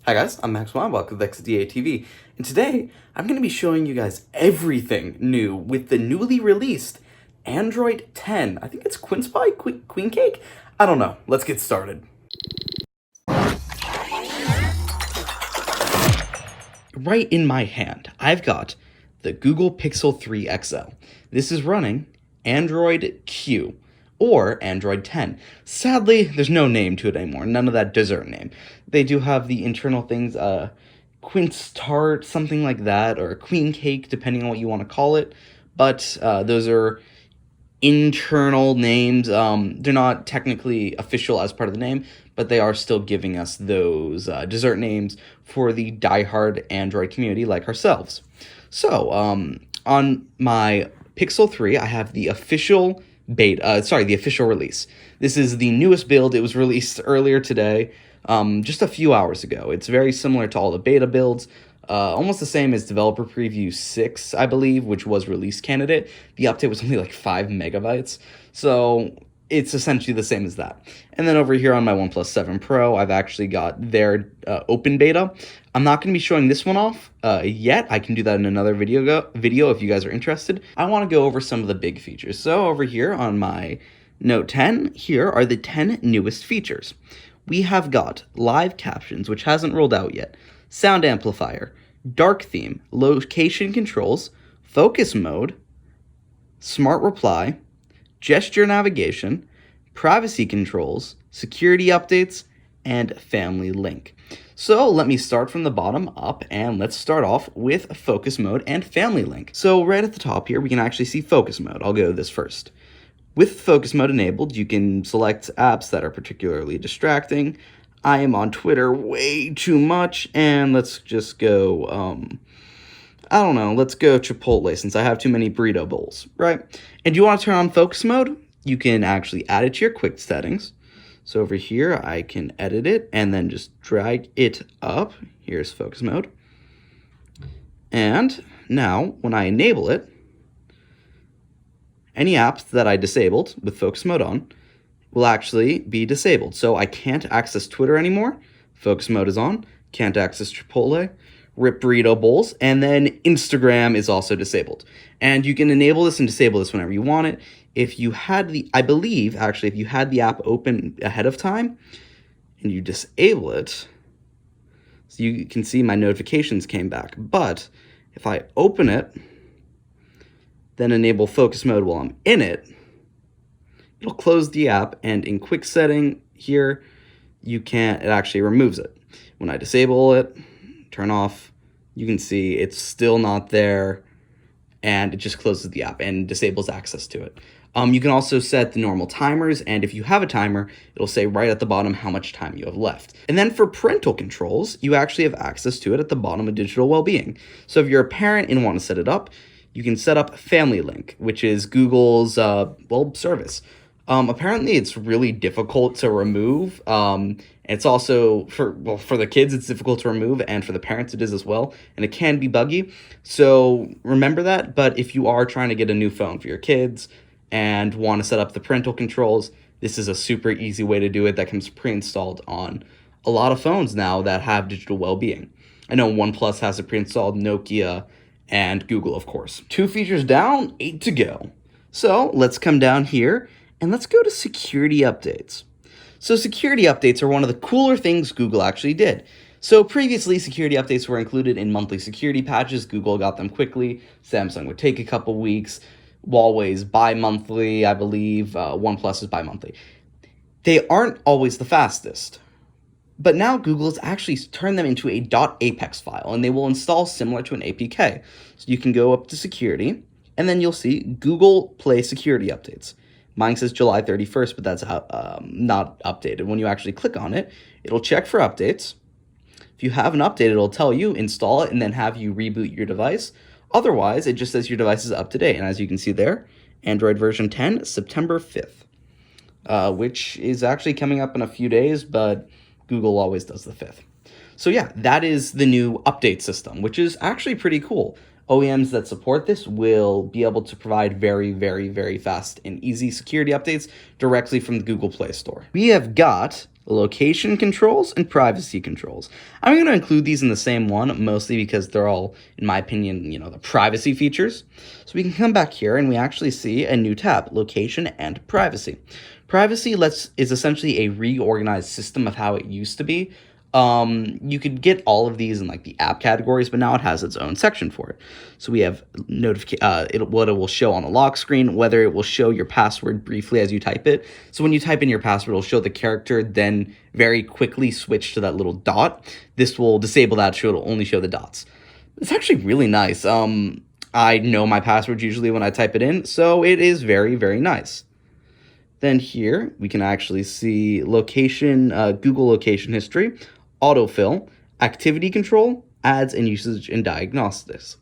Hi guys, I'm Max Weinbach with XDA TV, and today I'm going to be showing you guys everything new with the newly released Android 10. I think it's Queen Pie? Queen Cake? I don't know. Let's get started. Right in my hand, I've got the Google Pixel 3 XL. This is running Android Q, or Android 10. Sadly, there's no name to it anymore, none of that dessert name. They do have the internal things, quince tart, something like that, or queen cake, depending on what you want to call it, but those are internal names. They're not technically official as part of the name, but they are still giving us those dessert names for the diehard Android community like ourselves. So, on my Pixel 3, I have the official the official release. This is the newest build. It was released earlier today, just a few hours ago. It's very similar to all the beta builds. Almost the same as Developer Preview 6, I believe, which was release candidate. The update was only like 5 megabytes, so it's essentially the same as that. And then over here on my OnePlus 7 Pro, I've actually got their open beta. I'm not going to be showing this one off yet. I can do that in another video if you guys are interested. I want to go over some of the big features. So over here on my Note 10, here are the 10 newest features. We have got live captions, which hasn't rolled out yet, sound amplifier, dark theme, location controls, focus mode, smart reply, gesture navigation, privacy controls, security updates, and family link. So let me start from the bottom up, and let's start off with focus mode and family link. So right at the top here, we can actually see focus mode. I'll go this first. With focus mode enabled, you can select apps that are particularly distracting. I am on Twitter way too much, and let's just go, I don't know, let's go Chipotle since I have too many burrito bowls, right? And you want to turn on focus mode? You can actually add it to your quick settings. So over here, I can edit it and then just drag it up. Here's focus mode. And now, when I enable it, any apps that I disabled with focus mode on will actually be disabled. So I can't access Twitter anymore. Focus mode is on. Can't access Chipotle, rip burrito bowls, and then Instagram is also disabled. And you can enable this and disable this whenever you want it. If you had I believe, actually, if you had the app open ahead of time and you disable it, so you can see my notifications came back. But if I open it, then enable focus mode while I'm in it, it'll close the app, and in quick setting here, it actually removes it. When I disable it, turn off, you can see it's still not there, and it just closes the app and disables access to it. You can also set the normal timers, and if you have a timer, it'll say right at the bottom how much time you have left. And then for parental controls, you actually have access to it at the bottom of digital well-being. So if you're a parent and want to set it up, you can set up Family Link, which is Google's service. Apparently, it's really difficult to remove. It's also, for the kids, it's difficult to remove, and for the parents, it is as well, and it can be buggy. So remember that, but if you are trying to get a new phone for your kids and want to set up the parental controls, this is a super easy way to do it that comes pre-installed on a lot of phones now that have digital well-being. I know OnePlus has it pre-installed, Nokia, and Google, of course. 2 features down, 8 to go. So let's come down here and let's go to security updates. So security updates are one of the cooler things Google actually did. So previously, security updates were included in monthly security patches. Google got them quickly. Samsung would take a couple weeks. Huawei's bi-monthly, I believe. OnePlus is bi-monthly. They aren't always the fastest. But now Google has actually turned them into a .apex file, and they will install similar to an APK. So you can go up to security, and then you'll see Google Play security updates. Mine says July 31st, but that's not updated. When you actually click on it, it'll check for updates. If you have an update, it'll tell you, install it, and then have you reboot your device. Otherwise, it just says your device is up to date. And as you can see there, Android version 10, September 5th, which is actually coming up in a few days, but Google always does the 5th. So yeah, that is the new update system, which is actually pretty cool. OEMs that support this will be able to provide very, very, very fast and easy security updates directly from the Google Play Store. We have got location controls and privacy controls. I'm going to include these in the same one, mostly because they're all, in my opinion, the privacy features. So we can come back here and we actually see a new tab, location and privacy. Privacy is essentially a reorganized system of how it used to be. You could get all of these in like the app categories, but now it has its own section for it. So we have what it will show on the lock screen, whether it will show your password briefly as you type it. So when you type in your password, it'll show the character, then very quickly switch to that little dot. This will disable that, so it'll only show the dots. It's actually really nice. I know my password usually when I type it in, so it is very, very nice. Then here we can actually see location, Google location history, autofill, activity control, ads and usage and diagnostics.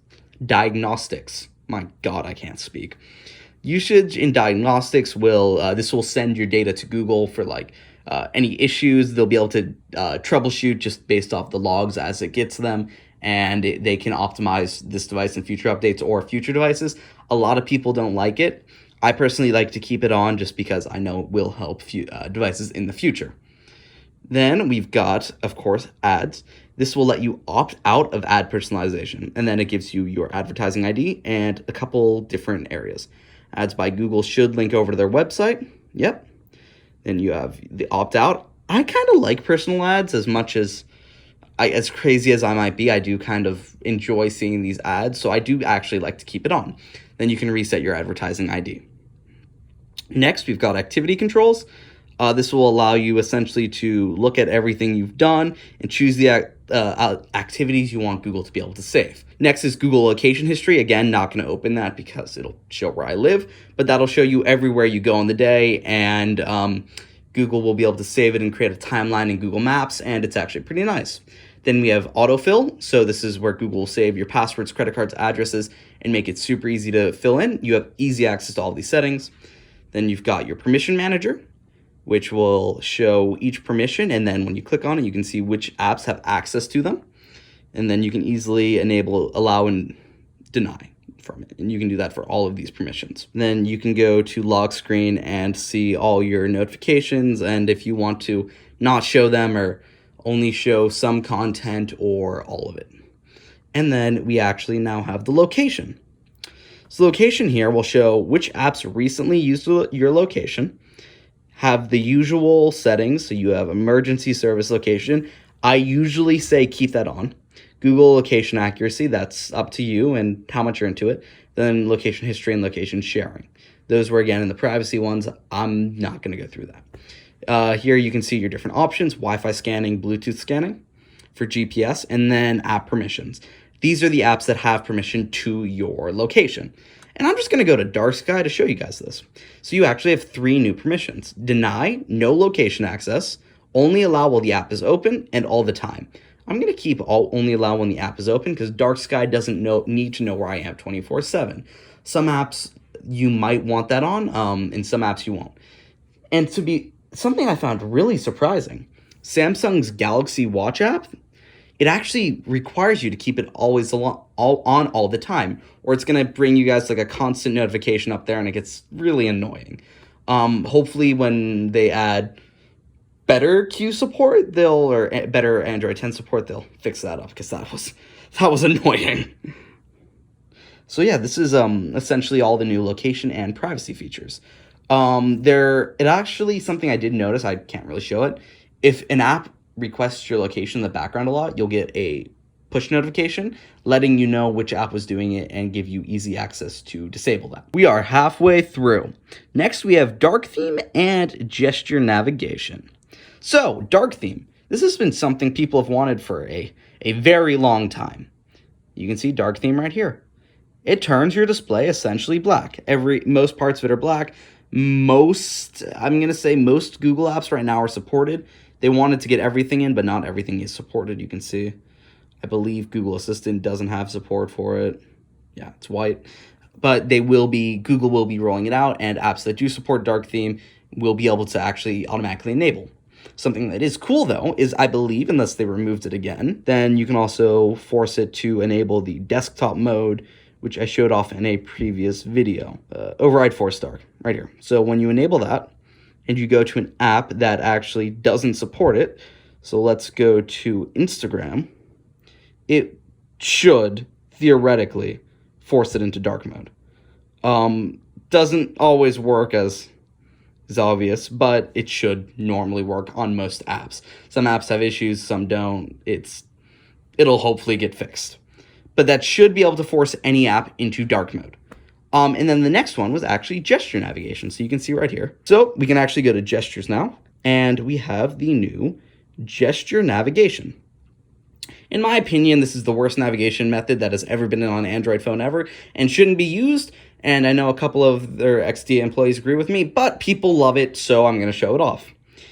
My God, I can't speak. Usage and diagnostics this will send your data to Google for any issues. They'll be able to troubleshoot just based off the logs as it gets them, and they can optimize this device in future updates or future devices. A lot of people don't like it. I personally like to keep it on just because I know it will help devices in the future. Then we've got, of course, ads. This will let you opt out of ad personalization, and then it gives you your advertising ID and a couple different areas. Ads by Google should link over to their website. Yep. Then you have the opt out. I kind of like personal ads as much as crazy as I might be. I do kind of enjoy seeing these ads, so I do actually like to keep it on. Then you can reset your advertising ID. Next, we've got activity controls. This will allow you essentially to look at everything you've done and choose the activities you want Google to be able to save. Next is Google location history. Again, not going to open that because it'll show where I live, but that'll show you everywhere you go in the day, and Google will be able to save it and create a timeline in Google Maps, and it's actually pretty nice. Then we have autofill. So this is where Google will save your passwords, credit cards, addresses, and make it super easy to fill in. You have easy access to all these settings. Then you've got your permission manager, which will show each permission, and then when you click on it, you can see which apps have access to them. And then you can easily enable, allow, and deny from it. And you can do that for all of these permissions. Then you can go to lock screen and see all your notifications, and if you want to not show them or only show some content or all of it. And then we actually now have the location. So location here will show which apps recently used your location, have the usual settings. So you have emergency service location. I usually say keep that on. Google location accuracy, that's up to you and how much you're into it. Then location history and location sharing. Those were, again, in the privacy ones. I'm not going to go through that. Here you can see your different options, Wi-Fi scanning, Bluetooth scanning for GPS, and then app permissions. These are the apps that have permission to your location. And I'm just going to go to dark sky to show you guys this. So you actually have 3 new permissions. Deny, no location access, only allow while the app is open, and all the time. I'm going to keep only allow when the app is open because dark sky doesn't need to know where I am 24/7. Some apps you might want that on, and some apps you won't. And to be something I found really surprising, Samsung's Galaxy Watch app, it actually requires you to keep it always on all the time, or it's going to bring you guys like a constant notification up there, and it gets really annoying. Hopefully when they add better Q support, or better Android 10 support, they'll fix that up, because that was annoying. So yeah, this is essentially all the new location and privacy features. It actually, something I did notice, I can't really show it. If an app requests your location in the background a lot, you'll get a push notification letting you know which app was doing it and give you easy access to disable that. We are halfway through. Next, we have dark theme and gesture navigation. So, dark theme. This has been something people have wanted for a very long time. You can see dark theme right here. It turns your display essentially black. Most parts of it are black. I'm going to say most Google apps right now are supported. They wanted to get everything in, but not everything is supported. You can see, I believe Google Assistant doesn't have support for it. Yeah, it's white. But Google will be rolling it out, and apps that do support dark theme will be able to actually automatically enable. Something that is cool, though, is I believe, unless they removed it again, then you can also force it to enable the desktop mode, which I showed off in a previous video. Override force star, right here. So when you enable that, and you go to an app that actually doesn't support it, so let's go to Instagram, it should, theoretically, force it into dark mode. Doesn't always work as is obvious, but it should normally work on most apps. Some apps have issues, some don't. It'll hopefully get fixed. But that should be able to force any app into dark mode. And then the next one was actually gesture navigation. So you can see right here. So we can actually go to gestures now, and we have the new gesture navigation. In my opinion, this is the worst navigation method that has ever been on an Android phone ever and shouldn't be used. And I know a couple of their XDA employees agree with me, but people love it, so I'm going to show it off.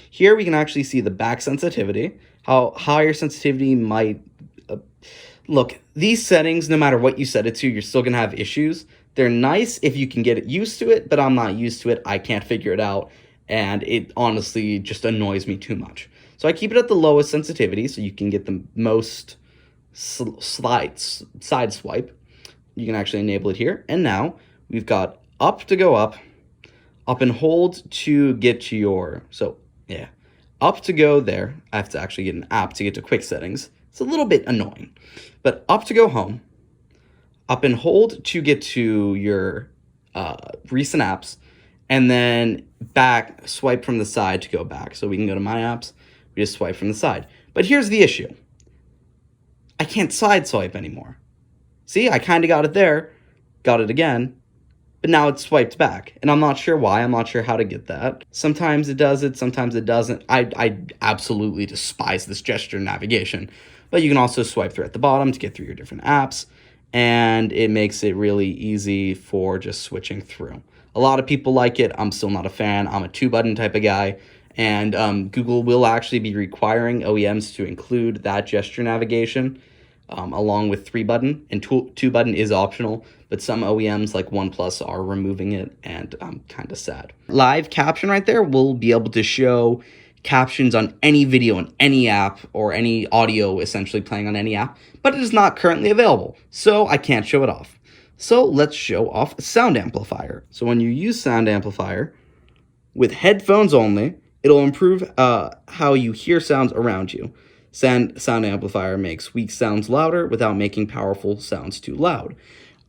Here we can actually see the back sensitivity, how higher sensitivity might... Look, these settings, no matter what you set it to, you're still going to have issues. They're nice if you can get used to it, but I'm not used to it. I can't figure it out, and it honestly just annoys me too much. So I keep it at the lowest sensitivity so you can get the most side swipe. You can actually enable it here. And now we've got up to go up and hold to get to your, so yeah, up to go there. I have to actually get an app to get to quick settings. It's a little bit annoying, but up to go home, up and hold to get to your recent apps, and then back, swipe from the side to go back. So we can go to my apps, we just swipe from the side. But here's the issue. I can't side swipe anymore. See, I kind of got it there, got it again, but now it's swiped back. And I'm not sure why, I'm not sure how to get that. Sometimes it does it, sometimes it doesn't. I absolutely despise this gesture navigation. But you can also swipe through at the bottom to get through your different apps, and it makes it really easy for just switching through. A lot of people like it. I'm still not a fan. I'm a 2-button type of guy. And Google will actually be requiring OEMs to include that gesture navigation along with 3-button, and 2-button is optional, but some OEMs like OnePlus are removing it, and I'm kind of sad. Live caption right there will be able to show captions on any video in any app, or any audio essentially playing on any app, but it is not currently available, so I can't show it off. So let's show off sound amplifier. So when you use sound amplifier with headphones only, it'll improve how you hear sounds around you. Sound amplifier makes weak sounds louder without making powerful sounds too loud.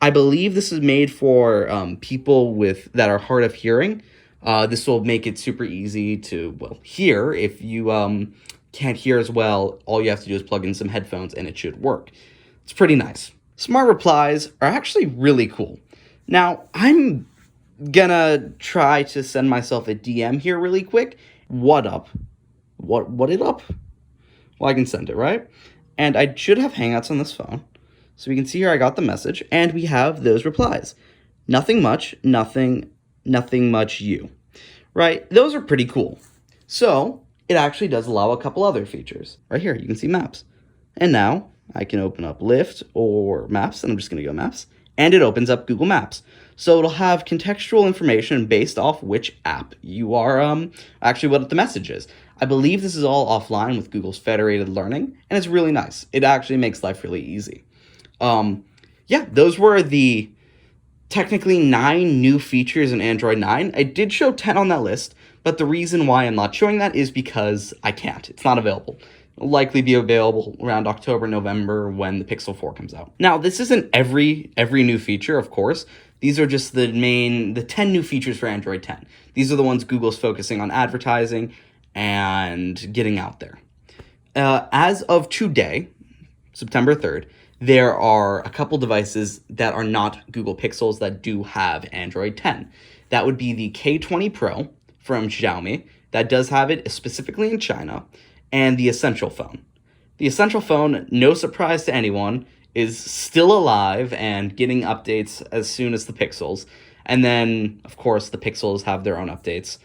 I believe this is made for people that are hard of hearing. This will make it super easy to, well, hear. If you can't hear as well, all you have to do is plug in some headphones and it should work. It's pretty nice. Smart replies are actually really cool. Now, I'm gonna try to send myself a DM here really quick. What up? What it up? Well, I can send it, right? And I should have Hangouts on this phone. So we can see here I got the message, and we have those replies. Nothing much, nothing much you. Right? Those are pretty cool. So it actually does allow a couple other features. Right here, you can see maps. And now I can open up Lyft or Maps, and I'm just going to go Maps, and it opens up Google Maps. So it'll have contextual information based off which app you are, actually what the message is. I believe this is all offline with Google's federated learning, and it's really nice. It actually makes life really easy. Yeah, those were the technically 9 new features in Android 9. I did show 10 on that list, but the reason why I'm not showing that is because I can't. It's not available. It'll likely be available around October, November when the Pixel 4 comes out. Now, this isn't every new feature, of course. These are just the 10 new features for Android 10. These are the ones Google's focusing on advertising and getting out there. As of today, September 3rd, there are a couple devices that are not Google Pixels that do have Android 10. That would be the K20 Pro from Xiaomi. That does have it specifically in China. And the Essential phone. The Essential phone, no surprise to anyone, is still alive and getting updates as soon as the Pixels. And then, of course, the Pixels have their own updates.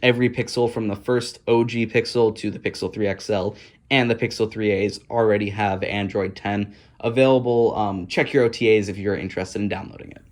Every Pixel from the first OG Pixel to the Pixel 3 XL and the Pixel 3As already have Android 10 available. Check your OTAs if you're interested in downloading it.